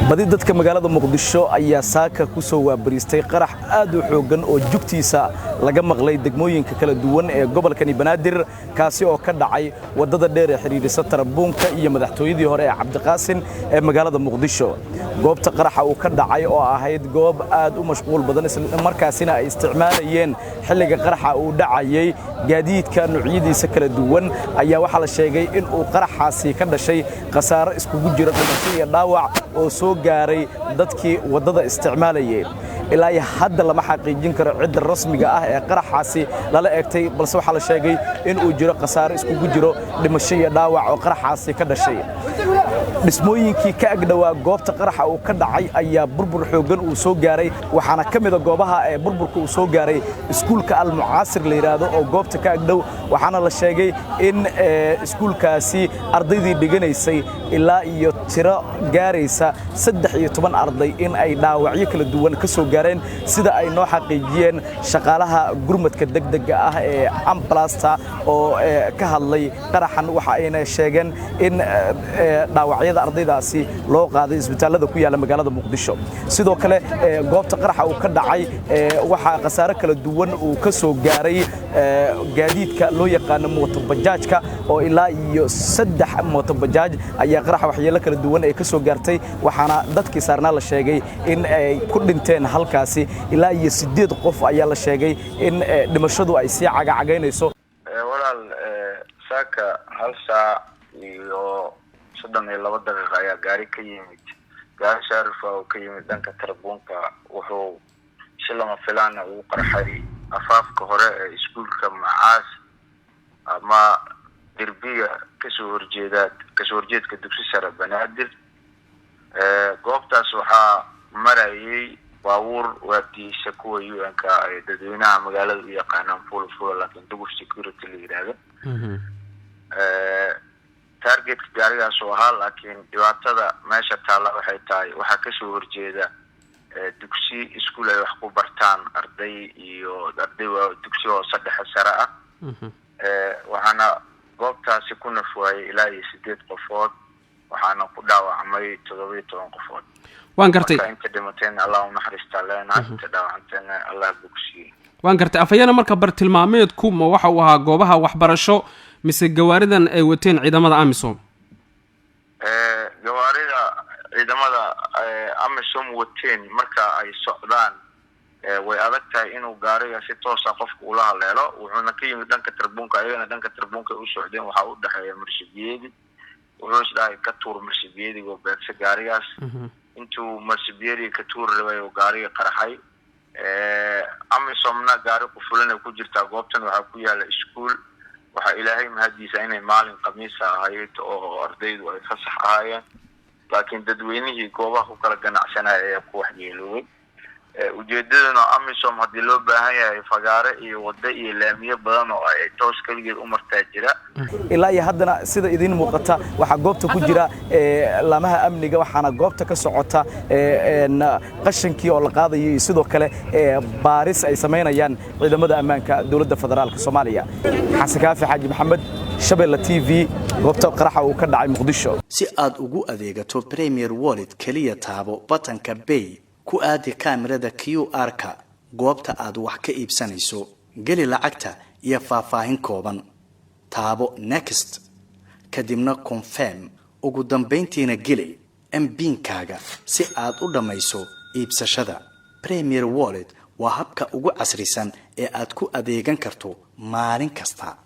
badi dadka magaalada Muqdisho ayaa saaka ku soo waabariistay qarax aad u xoogan oo jugtiisa laga maqlay degmooyinka kala duwan ee gobolka Banaadir kaasi oo ka dhacay wadada dheer ee xiriirisa Tarabuunka iyo madaxtooyadii hore ee Cabdiqaasin ee magaalada Muqdisho goobta qaraxa uu ka dhacay oo ahayd goob aad u mashquul badan isla markaasina ay isticmaalayeen xilliga qaraxa uu dhacayay gaadiidka noocyadiisa kala duwan ayaa waxa la sheegay in uu qaraxaasi ka dhashay khasaaro iskugu jira dhimasho iyo dhaawac oo soo gaaray dadkii wadada isticmaalayay ilaa hadda lama xaqiijin karo cid rasmiga ah ee qaraxaasi lala eegtay balse waxa la sheegay in uu jiro khasaaro iskugu jiro dhimasho iyo dhaawac oo qaraxaasi ka dhashay dhismooyinkii ka agdhawaa goobta qaraxa uu ka dhacay ayaa burbur xoogan uu soo gaaray waxaana ka mid ah goobaha ee burburka uu soo gaaray iskuulka Al-Mucaasir la yiraahdo oo goobta ka agdhow waxaana la sheegay in iskuulkaasi ardaydii dhiganaysay ilaa iyo tiro gaaraysa 13 arday in ay dhaawacyo kala duwan ka soo gaareen sida ay noo xaqiijiyeen shaqaalaha gurmadka degdega ah ee ambulance oo ka hadlay qaraxan waxa ayna sheegeen in dhaawacyada ardaydaasi loo qaaday isbitaalada ku yaala magaalada Muqdisho sidoo kale goobta qaraxa uu ka dhacay waxa khasaare kala duwan uu ka soo gaaray gaadiidka loo yaqaan mooto bajaajka oo ilaa iyo 3 mooto bajaaj ayaa qaraxa waxyeelo kala duwan ay ka soo gaartay waxaana dadkii saarnaa la sheegay in ay ku dhinteen halkaasi ilaa iyo 8 qof ayaa la sheegay in dhimashadu ay si cagacageynayso walaal saaka hal saac iyo 32 daqiiqo ayaa gaari ka yimid gaari Sharif oo ka yimid dhanka Tarabuunka wuxuu si lama filaan ah u qarxay afaafka hore ee iskuulka Macaas ama derbiga ka soo horjeedka dugsi sare Banaadir goobtaas waxaa marayay baabuur waadiisa kuwa UN-ka ay dadweynaha magaalada u yaqaanaan fuul laakiin duguf security la yiraahdo target gaarigaas oo ahaa laakiin dhibaatada meesha taala waxay tahay waxa ka soo horjeeda dugsi iskuul ay wax ku bartaan arday waa dugsi oo saddex sare ah waxaana goobtaasi ku nafwaayay ilaa iyo 8 qofood waxaana ku dhaawacmay 17 qofood waan gartay inta dhimateen Allah u naxariista leenahay inta dhaawacanteen Allah bogsiyo waan gartay afayana marka bar tilmaameedku ma waxa uu ahaa goobaha waxbarasho mise gawaaridan ay wateen ciidamada AMISOM gawaarida ciidamada AMISOM wateen marka ay socdaan way adag tahay inuu gaariga si toos ah qofku ula haleelo wuxuuna ka yimid dhanka Tarabuunka ayagana dhanka Tarabuunka u socdeen waxa u dhaxeeya Marshabiyeedi wuxuu isdhahay ka tuur Marshabiyeedi oo beegsa gaarigaas intuu Marshabiyeedi ka tuur rabay oo gaariga qarxay AMISOMna gaari ku fulan ku jirta goobtan waxa ku yaala iskuul waxa Ilaahay mahadiisa inay maalin Khamiis ahayd oo ardaydu ay fasax ahaayeen laakiin dadweynihii goobaha ku kala ganacsanaya ku waxyeeloway ujeedaduna AMISOM hadii loo baahan yahay fagaare iyo wada iyo laamiye badan oo ay toos kaligeed u martaa jira ilaa iyo haddana sida idin muuqata waxa goobta ku jira laamaha amniga waxaana goobta ka socota qashinkii oo la qaadayo sidoo kale baaris ay sameynayaan ciidamada ammaanka dawladda federaalka Soomaaliya xasan kaafi xaaji maxamed Shabeelle TV goobta qaraxa uu ka dhacay Muqdisho si aad ugu adeegato Premier Wallet kaliya taabo batanka Pay ku aadi kaamirada QR-ka goobta aad wax ka iibsanayso gali lacagta iyo faahfaahin kooban taabo Next kadibna Confirm ugu dambeyntiina gali MPin-kaaga si aad u dhamayso iibsashada Premier Wallet waa habka ugu casrisan ee aad ku adeegan karto maalin kasta